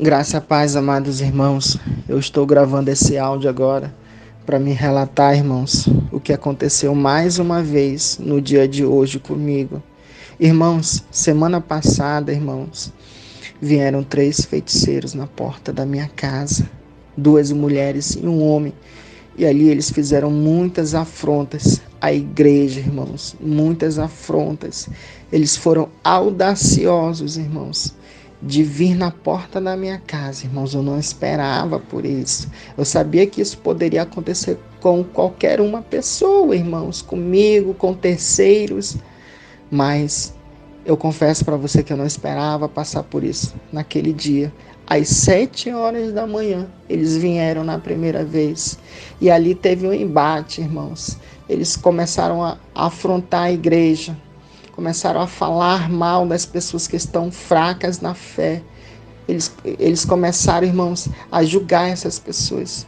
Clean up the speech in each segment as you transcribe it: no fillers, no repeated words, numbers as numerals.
Graça e paz, amados irmãos. Eu estou gravando esse áudio agora para me relatar, irmãos, o que aconteceu mais uma vez no dia de hoje comigo. Irmãos, semana passada, irmãos, vieram 3 feiticeiros na porta da minha casa, 2 mulheres e um homem. E ali eles fizeram muitas afrontas à igreja, irmãos, muitas afrontas. Eles foram audaciosos, irmãos, de vir na porta da minha casa, irmãos. Eu não esperava por isso. Eu sabia que isso poderia acontecer com qualquer uma pessoa, irmãos, comigo, com terceiros, mas eu confesso para você que eu não esperava passar por isso naquele dia. Às 7 horas da manhã, eles vieram na primeira vez. E ali teve um embate, irmãos. Eles começaram a afrontar a igreja. Começaram a falar mal das pessoas que estão fracas na fé. Eles começaram, irmãos, a julgar essas pessoas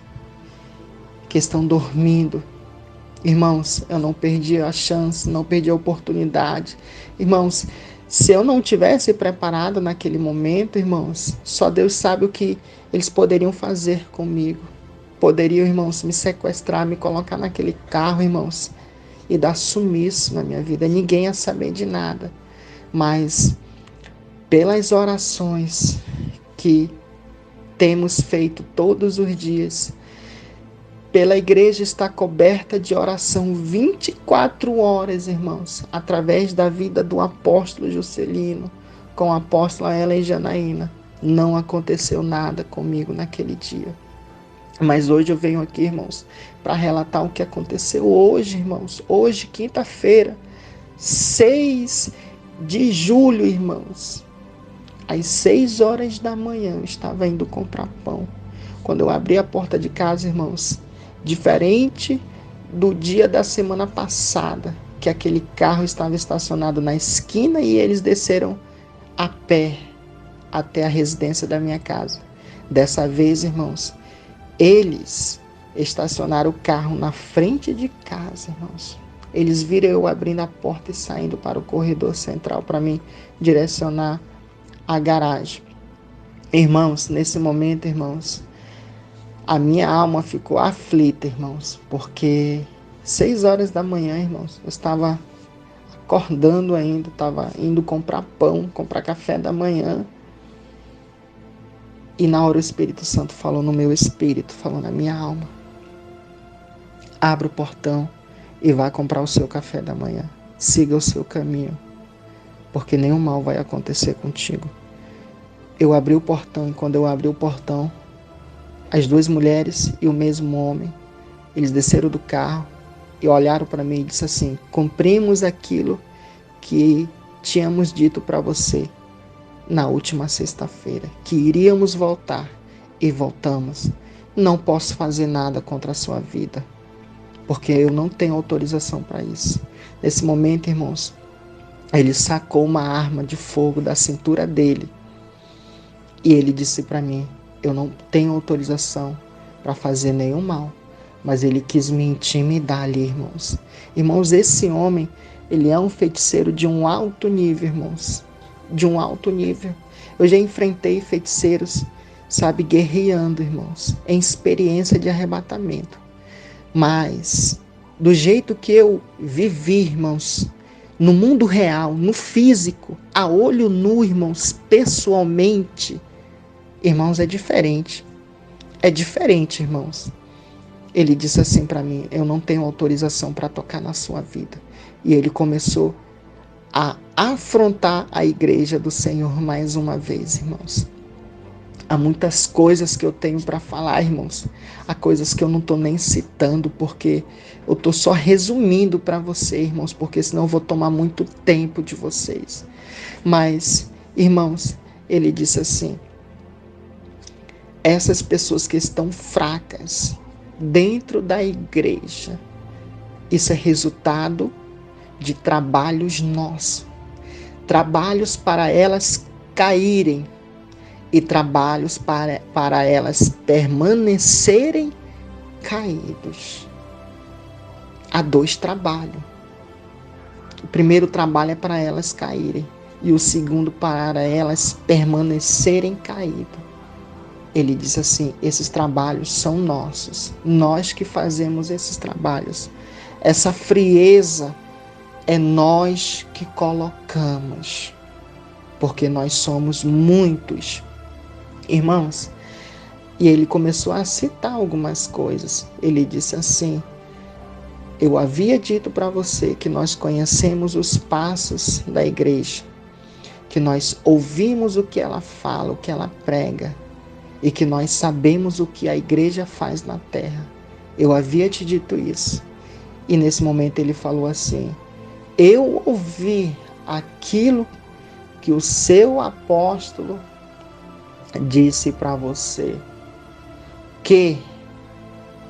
que estão dormindo. Irmãos, eu não perdi a chance, não perdi a oportunidade. Irmãos, se eu não tivesse preparado naquele momento, irmãos, só Deus sabe o que eles poderiam fazer comigo. Poderiam, irmãos, me sequestrar, me colocar naquele carro, irmãos, e dar sumiço na minha vida. Ninguém ia saber de nada. Mas pelas orações que temos feito todos os dias, pela igreja estar coberta de oração 24 horas, irmãos, através da vida do apóstolo Juscelino, com a apóstola Ellen Janaína, não aconteceu nada comigo naquele dia. Mas hoje eu venho aqui, irmãos, para relatar o que aconteceu hoje, irmãos. Hoje, quinta-feira, 6 de julho, irmãos. Às 6 horas da manhã, eu estava indo comprar pão. Quando eu abri a porta de casa, irmãos, diferente do dia da semana passada, que aquele carro estava estacionado na esquina e eles desceram a pé até a residência da minha casa. Dessa vez, irmãos, eles estacionaram o carro na frente de casa, irmãos. Eles viram eu abrindo a porta e saindo para o corredor central para me direcionar à garagem. Irmãos, nesse momento, irmãos, a minha alma ficou aflita, irmãos, porque 6 horas da manhã, irmãos, eu estava acordando ainda, estava indo comprar pão, comprar café da manhã. E na hora o Espírito Santo falou no meu espírito, falou na minha alma: abra o portão e vá comprar o seu café da manhã. Siga o seu caminho, porque nenhum mal vai acontecer contigo. Eu abri o portão e quando eu abri o portão, as 2 mulheres e o mesmo homem, eles desceram do carro e olharam para mim e disseram assim: cumprimos aquilo que tínhamos dito para você na última sexta-feira, que iríamos voltar e voltamos. Não posso fazer nada contra a sua vida, porque eu não tenho autorização para isso. Nesse momento, irmãos, ele sacou uma arma de fogo da cintura dele e ele disse para mim: eu não tenho autorização para fazer nenhum mal. Mas ele quis me intimidar ali, irmãos. Irmãos, esse homem, ele é um feiticeiro de um alto nível, irmãos. De um alto nível. Eu já enfrentei feiticeiros, sabe, guerreando, irmãos, em experiência de arrebatamento. Mas, do jeito que eu vivi, irmãos, no mundo real, no físico, a olho nu, irmãos, pessoalmente, irmãos, é diferente. É diferente, irmãos. Ele disse assim para mim: eu não tenho autorização para tocar na sua vida. E ele começou a afrontar a igreja do Senhor mais uma vez, irmãos. Há muitas coisas que eu tenho para falar, irmãos. Há coisas que eu não estou nem citando, porque eu estou só resumindo para você, irmãos, porque senão eu vou tomar muito tempo de vocês. Mas, irmãos, ele disse assim: essas pessoas que estão fracas dentro da igreja, isso é resultado de trabalhos nossos. Trabalhos para elas caírem e trabalhos para elas permanecerem caídos. Há 2 trabalhos. O primeiro trabalho é para elas caírem e o segundo para elas permanecerem caídas. Ele disse assim: esses trabalhos são nossos, nós que fazemos esses trabalhos. Essa frieza é nós que colocamos, porque nós somos muitos. Irmãos, e ele começou a citar algumas coisas. Ele disse assim: eu havia dito para você que nós conhecemos os passos da igreja, que nós ouvimos o que ela fala, o que ela prega, e que nós sabemos o que a igreja faz na terra. Eu havia te dito isso. E nesse momento ele falou assim: eu ouvi aquilo que o seu apóstolo disse para você, que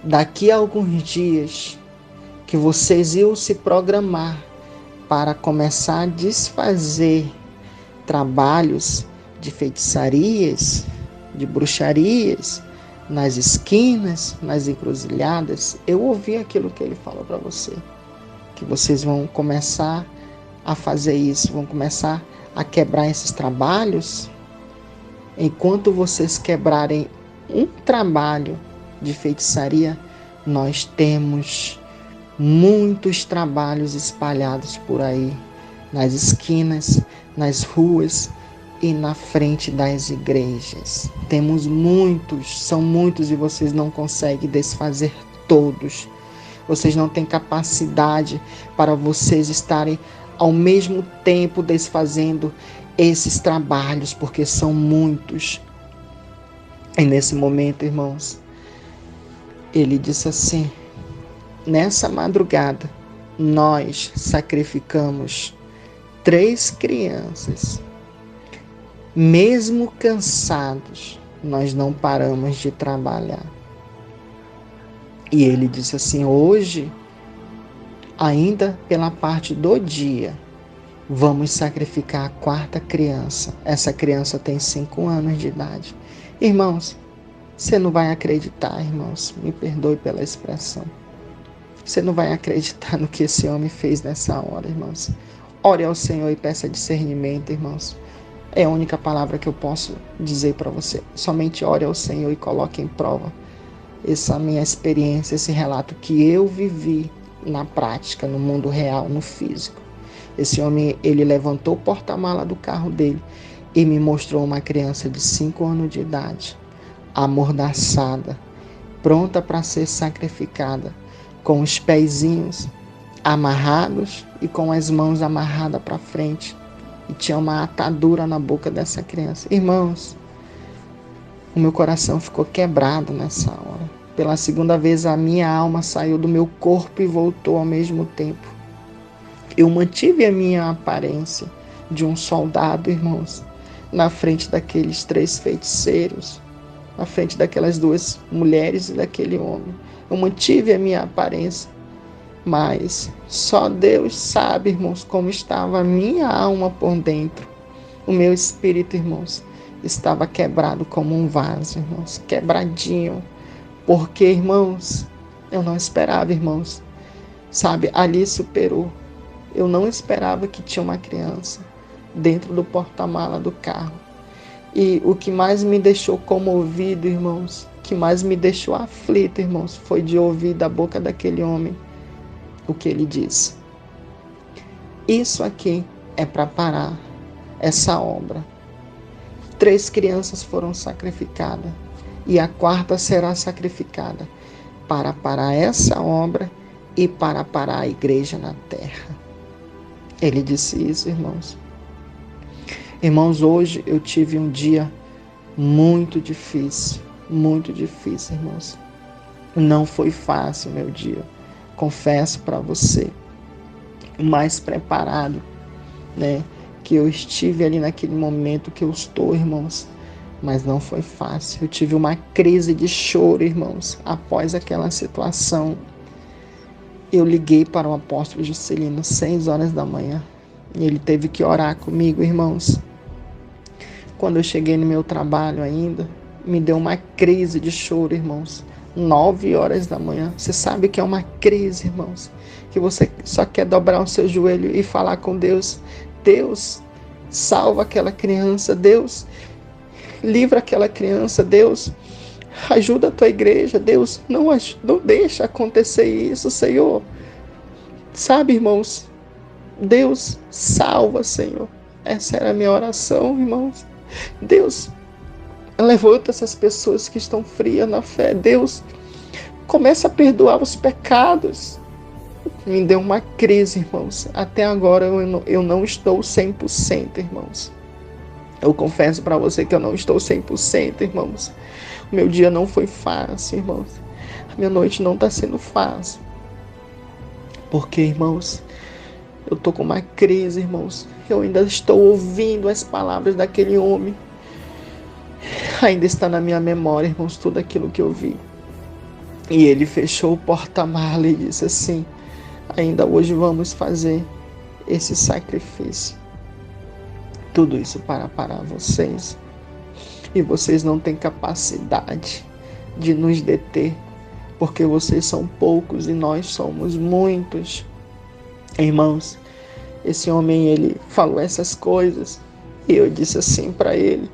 daqui a alguns dias que vocês iam se programar para começar a desfazer trabalhos de feitiçarias, de bruxarias, nas esquinas, nas encruzilhadas. Eu ouvi aquilo que ele falou para você, que vocês vão começar a fazer isso, vão começar a quebrar esses trabalhos. Enquanto vocês quebrarem um trabalho de feitiçaria, nós temos muitos trabalhos espalhados por aí, nas esquinas, nas ruas e na frente das igrejas. Temos muitos, são muitos, e vocês não conseguem desfazer todos. Vocês não têm capacidade para vocês estarem ao mesmo tempo desfazendo esses trabalhos, porque são muitos. E nesse momento, irmãos, ele disse assim: nessa madrugada, nós sacrificamos 3 crianças. Mesmo cansados, nós não paramos de trabalhar. E ele disse assim: hoje, ainda pela parte do dia, vamos sacrificar a 4ª criança. Essa criança tem 5 anos de idade. Irmãos, você não vai acreditar, irmãos, me perdoe pela expressão. Você não vai acreditar no que esse homem fez nessa hora, irmãos. Ore ao Senhor e peça discernimento, irmãos. É a única palavra que eu posso dizer para você. Somente ore ao Senhor e coloque em prova essa minha experiência, esse relato que eu vivi na prática, no mundo real, no físico. Esse homem, ele levantou o porta-mala do carro dele e me mostrou uma criança de 5 anos de idade, amordaçada, pronta para ser sacrificada, com os pezinhos amarrados e com as mãos amarradas para frente. E tinha uma atadura na boca dessa criança. Irmãos, o meu coração ficou quebrado nessa hora. Pela 2ª vez, a minha alma saiu do meu corpo e voltou ao mesmo tempo. Eu mantive a minha aparência de um soldado, irmãos, na frente daqueles 3 feiticeiros, na frente daquelas 2 mulheres e daquele homem. Eu mantive a minha aparência, mas só Deus sabe, irmãos, como estava a minha alma por dentro. O meu espírito, irmãos, estava quebrado como um vaso, irmãos, quebradinho. Porque, irmãos, eu não esperava, irmãos, sabe, ali superou. Eu não esperava que tinha uma criança dentro do porta-mala do carro. E o que mais me deixou comovido, irmãos, que mais me deixou aflito, irmãos, foi de ouvir da boca daquele homem o que ele disse. Isso aqui é para parar essa obra. 3 crianças foram sacrificadas e a 4ª será sacrificada para parar essa obra e para parar a igreja na terra. Ele disse isso, irmãos. Irmãos, hoje eu tive um dia muito difícil, irmãos. Não foi fácil meu dia, confesso para você. Mais preparado, né, que eu estive ali naquele momento que eu estou, irmãos, mas não foi fácil. Eu tive uma crise de choro, irmãos, após aquela situação. Eu liguei para o apóstolo Juscelino 6 horas da manhã e ele teve que orar comigo, irmãos. Quando eu cheguei no meu trabalho ainda, me deu uma crise de choro, irmãos. 9 horas da manhã. Você sabe que é uma crise, irmãos, que você só quer dobrar o seu joelho e falar com Deus. Deus, salva aquela criança. Deus, livra aquela criança, Deus. Ajuda a tua igreja, Deus. Não deixa acontecer isso, Senhor. Sabe, irmãos, Deus salva, Senhor. Essa era a minha oração, irmãos. Deus, levanta essas pessoas que estão frias na fé. Deus, começa a perdoar os pecados. Me deu uma crise, irmãos. Até agora eu não estou 100%, irmãos. Eu confesso para você que eu não estou 100%, irmãos. O meu dia não foi fácil, irmãos. A minha noite não está sendo fácil. Porque, irmãos, eu estou com uma crise, irmãos. Eu ainda estou ouvindo as palavras daquele homem. Ainda está na minha memória, irmãos, tudo aquilo que eu vi. E ele fechou o porta-mala e disse assim: ainda hoje vamos fazer esse sacrifício. Tudo isso para parar vocês. E vocês não têm capacidade de nos deter, porque vocês são poucos e nós somos muitos. Irmãos, esse homem, ele falou essas coisas e eu disse assim para ele: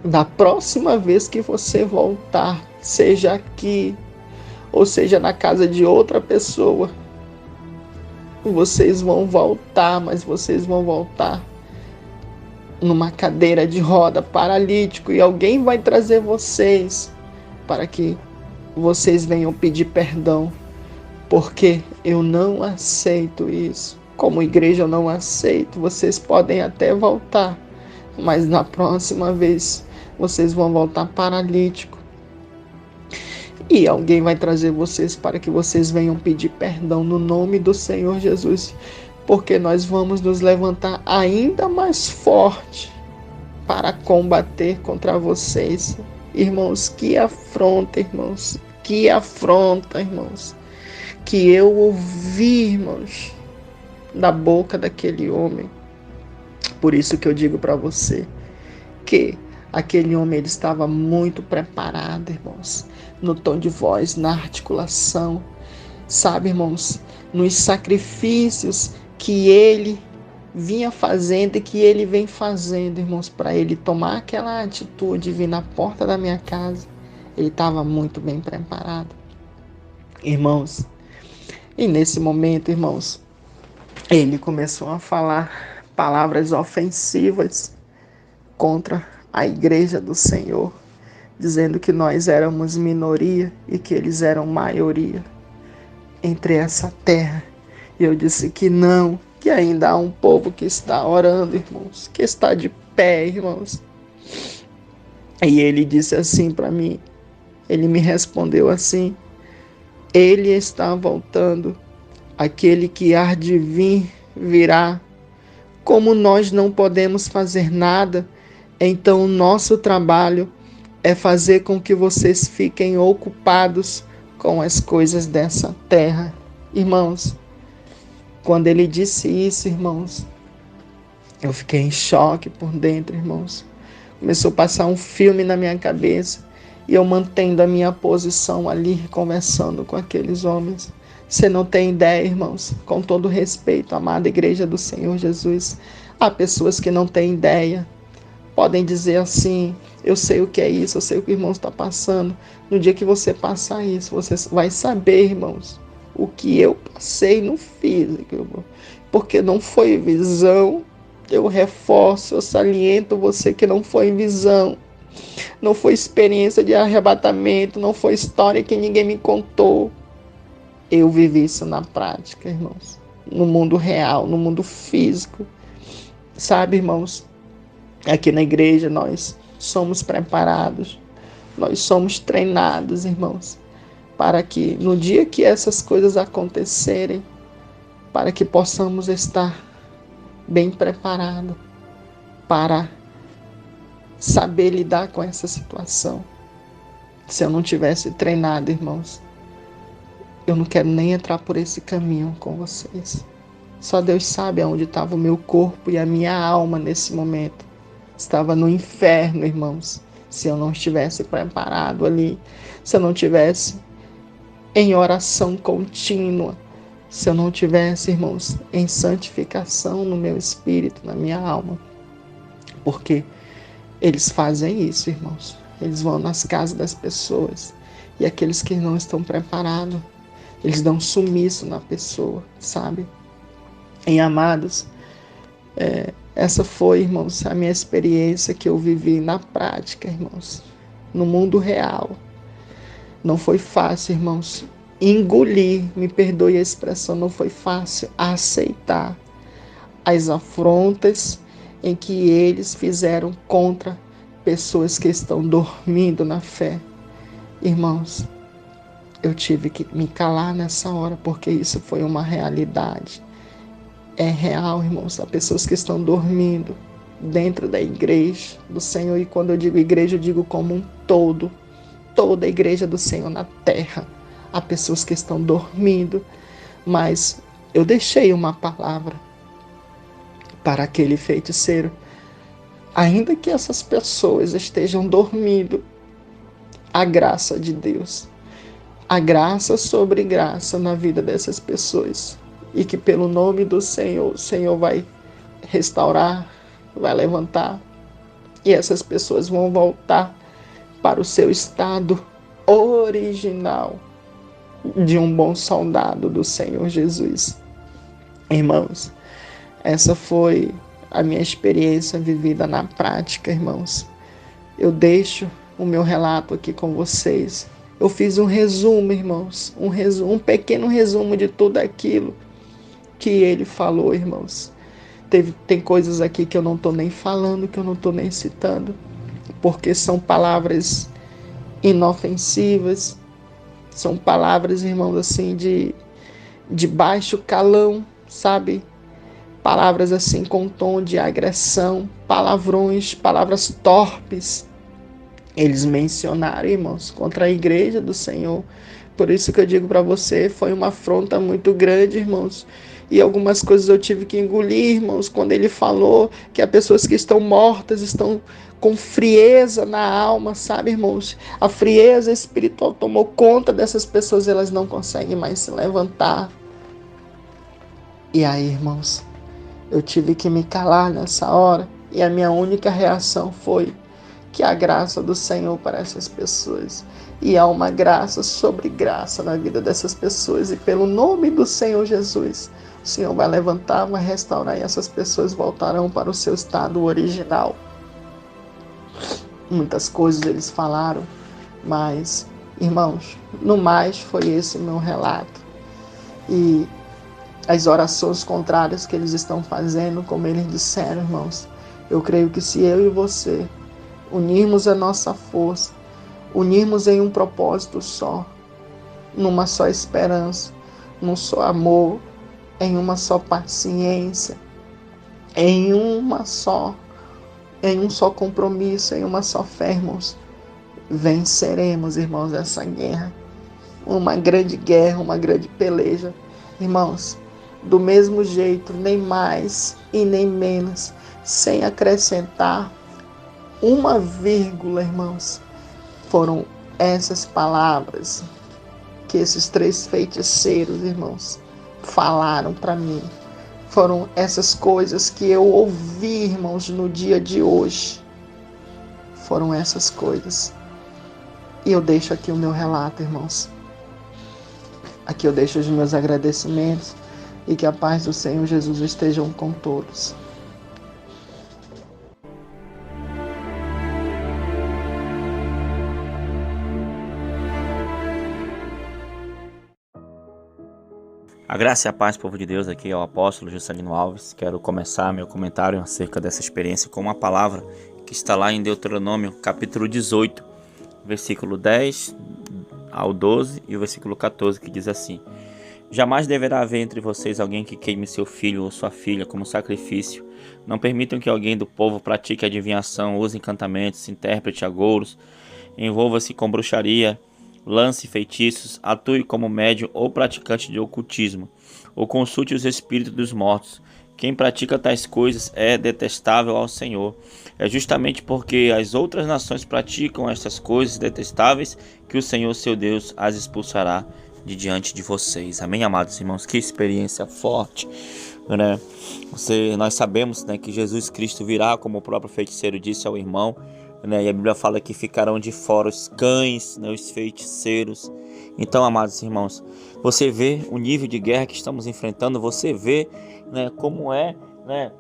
da próxima vez que você voltar, seja aqui ou seja na casa de outra pessoa, vocês vão voltar, mas vocês vão voltar numa cadeira de roda, paralítico, e alguém vai trazer vocês para que vocês venham pedir perdão, porque eu não aceito isso. Como igreja eu não aceito. Vocês podem até voltar, mas na próxima vez vocês vão voltar paralítico. E alguém vai trazer vocês para que vocês venham pedir perdão no nome do Senhor Jesus, porque nós vamos nos levantar ainda mais forte para combater contra vocês. Irmãos, que afronta, irmãos, que afronta, irmãos, que eu ouvi, irmãos, da boca daquele homem. Por isso que eu digo para você que aquele homem, ele estava muito preparado, irmãos, no tom de voz, na articulação, sabe, irmãos, nos sacrifícios que ele vinha fazendo e que ele vem fazendo, irmãos, para ele tomar aquela atitude e vir na porta da minha casa. Ele estava muito bem preparado, irmãos. E nesse momento, irmãos, ele começou a falar palavras ofensivas contra a igreja do Senhor, dizendo que nós éramos minoria e que eles eram maioria entre essa terra. E eu disse que não, que ainda há um povo que está orando, irmãos, que está de pé, irmãos. E ele disse assim para mim, ele me respondeu assim: ele está voltando, aquele que há de vir virá. Como nós não podemos fazer nada, então o nosso trabalho é fazer com que vocês fiquem ocupados com as coisas dessa terra. Irmãos, quando ele disse isso, irmãos, eu fiquei em choque por dentro, irmãos. Começou a passar um filme na minha cabeça e eu mantendo a minha posição ali, conversando com aqueles homens. Você não tem ideia, irmãos, com todo respeito, amada igreja do Senhor Jesus, há pessoas que não têm ideia. Podem dizer assim: eu sei o que é isso, eu sei o que o irmão está passando. No dia que você passar isso, você vai saber, irmãos, o que eu passei no físico, irmão. Porque não foi visão. Eu reforço, eu saliento você que não foi visão. Não foi experiência de arrebatamento, não foi história que ninguém me contou. Eu vivi isso na prática, irmãos. No mundo real, no mundo físico. Sabe, irmãos? Aqui na igreja nós somos preparados, nós somos treinados, irmãos, para que no dia que essas coisas acontecerem, para que possamos estar bem preparados para saber lidar com essa situação. Se eu não tivesse treinado, irmãos, eu não quero nem entrar por esse caminho com vocês. Só Deus sabe aonde estava o meu corpo e a minha alma nesse momento. Estava no inferno, irmãos, se eu não estivesse preparado ali, se eu não estivesse em oração contínua, se eu não estivesse, irmãos, em santificação no meu espírito, na minha alma. Porque Eles fazem isso, irmãos. Eles vão nas casas das pessoas. E aqueles que não estão preparados, eles dão sumiço na pessoa, sabe? E amados, essa foi, irmãos, a minha experiência que eu vivi na prática, irmãos. No mundo real. Não foi fácil, irmãos. Engolir, me perdoe a expressão, não foi fácil aceitar as afrontas em que eles fizeram contra pessoas que estão dormindo na fé. Irmãos, eu tive que me calar nessa hora, porque isso foi uma realidade. É real, irmãos, há pessoas que estão dormindo dentro da igreja do Senhor, e quando eu digo igreja, eu digo como um todo, toda a igreja do Senhor na terra. Há pessoas que estão dormindo, mas eu deixei uma palavra para aquele feiticeiro. Ainda que essas pessoas estejam dormindo, a graça de Deus, a graça sobre graça na vida dessas pessoas, e que pelo nome do Senhor, o Senhor vai restaurar, vai levantar, e essas pessoas vão voltar para o seu estado original de um bom soldado do Senhor Jesus. Irmãos, essa foi a minha experiência vivida na prática, irmãos. Eu deixo o meu relato aqui com vocês. Eu fiz um resumo, irmãos, um pequeno resumo de tudo aquilo que ele falou, irmãos. Tem coisas aqui que eu não estou nem falando, que eu não estou nem citando, porque são palavras inofensivas, são palavras, irmãos, assim, de baixo calão, sabe? Palavras assim com tom de agressão, palavrões, palavras torpes. Eles mencionaram, irmãos, contra a igreja do Senhor. Por isso que eu digo para você, foi uma afronta muito grande, irmãos. E algumas coisas eu tive que engolir, irmãos, quando ele falou que há pessoas que estão mortas, estão com frieza na alma, sabe, irmãos? A frieza espiritual tomou conta dessas pessoas, elas não conseguem mais se levantar. E aí, irmãos, eu tive que me calar nessa hora, e a minha única reação foi que a graça do Senhor para essas pessoas, e há uma graça sobre graça na vida dessas pessoas, e pelo nome do Senhor Jesus, o Senhor vai levantar, vai restaurar, e essas pessoas voltarão para o seu estado original. Muitas coisas eles falaram, mas, irmãos, no mais foi esse meu relato. E as orações contrárias que eles estão fazendo, como eles disseram, irmãos, eu creio que se eu e você unirmos a nossa força, unirmos em um propósito só, numa só esperança, num só amor, em uma só paciência, em um só compromisso, em uma só fé, irmãos, venceremos, irmãos, essa guerra. Uma grande guerra, uma grande peleja, irmãos, do mesmo jeito, nem mais e nem menos, sem acrescentar uma vírgula, irmãos. Foram essas palavras que esses 3 feiticeiros, irmãos, falaram para mim. Foram essas coisas que eu ouvi, irmãos, no dia de hoje. Foram essas coisas. E eu deixo aqui o meu relato, irmãos. Aqui eu deixo os meus agradecimentos, e que a paz do Senhor Jesus estejam com todos. A graça e a paz, povo de Deus, aqui é o apóstolo Juscelino Alves. Quero começar meu comentário acerca dessa experiência com uma palavra que está lá em Deuteronômio, capítulo 18, versículo 10 ao 12 e o versículo 14, que diz assim: Jamais deverá haver entre vocês alguém que queime seu filho ou sua filha como sacrifício. Não permitam que alguém do povo pratique adivinhação, use encantamentos, interprete agouros, envolva-se com bruxaria, lance feitiços, atue como médium ou praticante de ocultismo, ou consulte os espíritos dos mortos. Quem pratica tais coisas é detestável ao Senhor. É justamente porque as outras nações praticam estas coisas detestáveis que o Senhor, seu Deus, as expulsará de diante de vocês. Amém, amados irmãos? Que experiência forte. né? Nós sabemos, né, que Jesus Cristo virá, como o próprio feiticeiro disse ao irmão, né? E a Bíblia fala que ficarão de fora os cães, né, os feiticeiros. Então, amados irmãos, você vê o nível de guerra que estamos enfrentando, você vê, né, como né,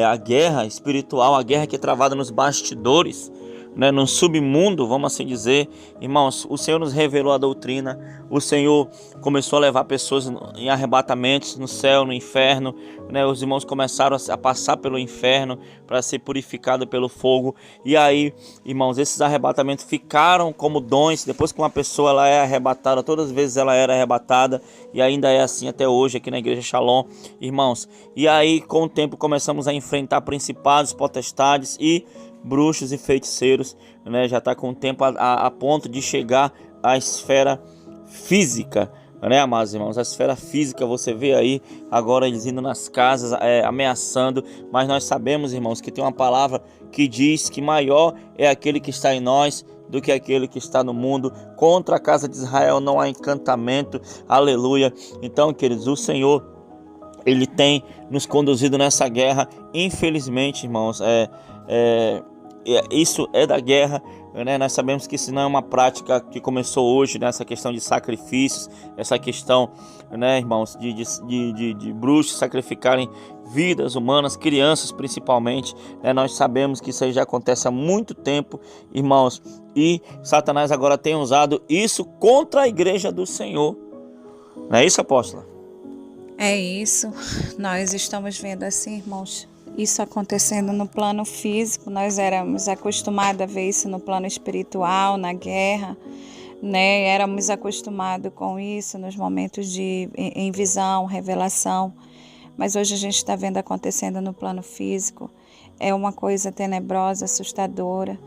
a guerra espiritual, a guerra que é travada nos bastidores, né, no submundo, vamos assim dizer. Irmãos, o Senhor nos revelou a doutrina, o Senhor começou a levar pessoas em arrebatamentos no céu, no inferno, né? Os irmãos começaram a passar pelo inferno para ser purificado pelo fogo, e aí, irmãos, esses arrebatamentos ficaram como dons. Depois que uma pessoa ela é arrebatada, todas as vezes ela era arrebatada, e ainda é assim até hoje aqui na igreja Shalom, irmãos. E aí, com o tempo, começamos a enfrentar principados, potestades e bruxos e feiticeiros, né? Já está com o tempo a ponto de chegar à esfera física, né, amados irmãos? A esfera física, você vê aí agora eles indo nas casas, ameaçando, mas nós sabemos, irmãos, que tem uma palavra que diz que maior é aquele que está em nós do que aquele que está no mundo. Contra a casa de Israel não há encantamento, aleluia. Então, queridos, o Senhor, Ele tem nos conduzido nessa guerra, infelizmente, irmãos, isso é da guerra, né? Nós sabemos que isso não é uma prática que começou hoje, nessa questão de sacrifícios, essa questão, né, irmãos, de bruxos sacrificarem vidas humanas, crianças principalmente, né? Nós sabemos que isso aí já acontece há muito tempo, irmãos, e Satanás agora tem usado isso contra a igreja do Senhor. Não é isso, apóstola? É isso, nós estamos vendo assim, irmãos, isso acontecendo no plano físico. Nós éramos acostumados a ver isso no plano espiritual, na guerra, né? Éramos acostumados com isso nos momentos em visão, revelação, mas hoje a gente está vendo acontecendo no plano físico. É uma coisa tenebrosa, assustadora,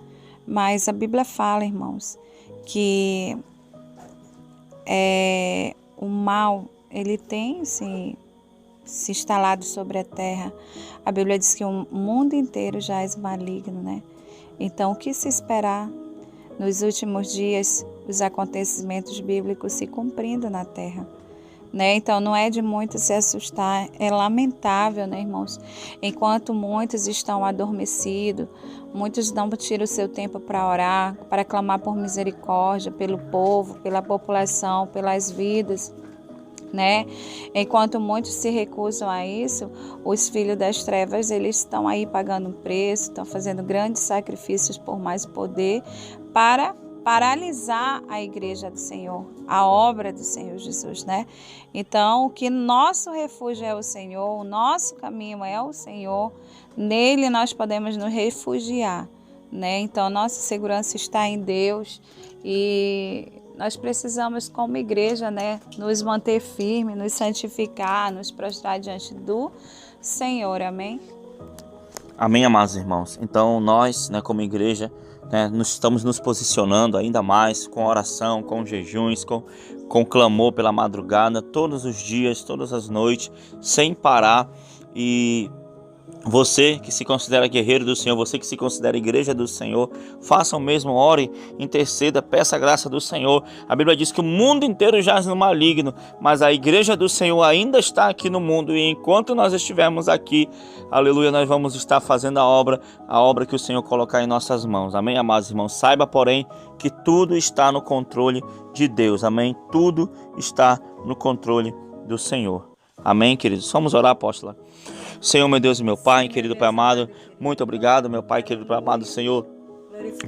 mas a Bíblia fala, irmãos, que o mal, ele tem se instalado sobre a terra. A Bíblia diz que o mundo inteiro jaz maligno, né? Então, o que se esperar nos últimos dias, os acontecimentos bíblicos se cumprindo na terra, né? Então, não é de muito se assustar, é lamentável, né, irmãos? Enquanto muitos estão adormecidos, muitos não tiram o seu tempo para orar, para clamar por misericórdia pelo povo, pela população, pelas vidas, né? Enquanto muitos se recusam a isso, os filhos das trevas, eles estão aí pagando um preço, estão fazendo grandes sacrifícios por mais poder para paralisar a igreja do Senhor, a obra do Senhor Jesus, né? Então, que nosso refúgio é o Senhor, o nosso caminho é o Senhor, nele nós podemos nos refugiar, né? Então, nossa segurança está em Deus e nós precisamos, como igreja, né, nos manter firmes, nos santificar, nos prostrar diante do Senhor. Amém? Amém, amados irmãos. Então, nós, né, como igreja, né, estamos nos posicionando ainda mais com oração, com jejuns, com clamor pela madrugada, todos os dias, todas as noites, sem parar. E você que se considera guerreiro do Senhor, você que se considera igreja do Senhor, faça o mesmo, ore, interceda, peça a graça do Senhor. A Bíblia diz que o mundo inteiro jaz no maligno, mas a igreja do Senhor ainda está aqui no mundo, e enquanto nós estivermos aqui, aleluia, nós vamos estar fazendo a obra que o Senhor colocar em nossas mãos. Amém, amados irmãos? Saiba, porém, que tudo está no controle de Deus. Amém? Tudo está no controle do Senhor. Amém, queridos? Vamos orar, apóstola. Senhor, meu Deus e meu Pai, querido Pai amado, muito obrigado, meu Pai, querido Pai amado, Senhor,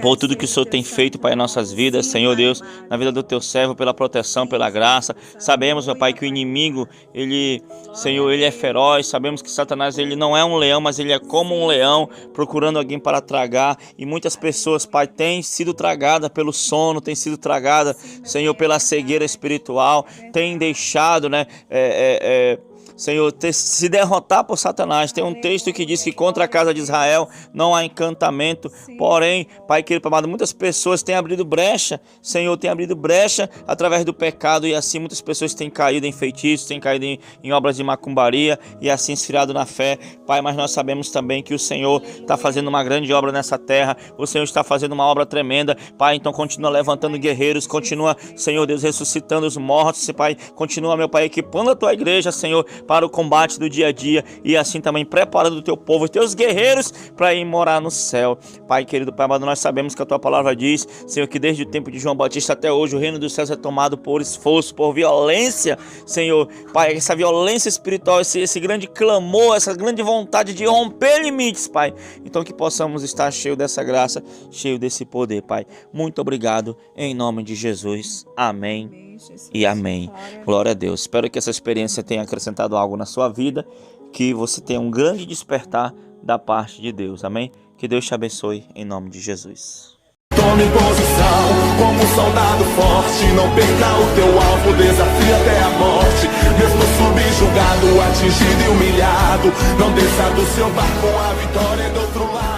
por tudo que o Senhor tem feito, Pai, em nossas vidas, Senhor Deus, na vida do Teu servo, pela proteção, pela graça. Sabemos, meu Pai, que o inimigo, Senhor, ele é feroz. Sabemos que Satanás, ele não é um leão, mas ele é como um leão, procurando alguém para tragar. E muitas pessoas, Pai, têm sido tragadas pelo sono, têm sido tragadas, Senhor, pela cegueira espiritual, têm deixado, né, Senhor, se derrotar por Satanás. Tem um texto que diz que contra a casa de Israel não há encantamento. Porém, Pai querido, amado, muitas pessoas têm abrido brecha, Senhor, têm abrido brecha através do pecado, e assim muitas pessoas têm caído em feitiços, têm caído em obras de macumbaria, e assim esfriado na fé, Pai. Mas nós sabemos também que o Senhor está fazendo uma grande obra nessa terra, o Senhor está fazendo uma obra tremenda, Pai. Então continua levantando guerreiros, continua, Senhor Deus, ressuscitando os mortos, Pai. Continua, meu Pai, equipando a Tua igreja, Senhor, para o combate do dia a dia e assim também preparando o teu povo, os teus guerreiros para ir morar no céu. Pai querido, Pai amado, nós sabemos que a tua palavra diz, Senhor, que desde o tempo de João Batista até hoje o reino dos céus é tomado por esforço, por violência, Senhor. Pai, essa violência espiritual, esse grande clamor, essa grande vontade de romper limites, Pai. Então que possamos estar cheio dessa graça, cheio desse poder, Pai. Muito obrigado, em nome de Jesus. Amém e amém. Glória a Deus. Espero que essa experiência tenha acrescentado algo na sua vida, que você tenha um grande despertar da parte de Deus. Amém? Que Deus te abençoe, em nome de Jesus. Tome posição como um soldado forte. Não perca o teu alvo, desafia até a morte. Mesmo subjugado, atingido e humilhado, não desça do seu barco, a vitória é do outro lado.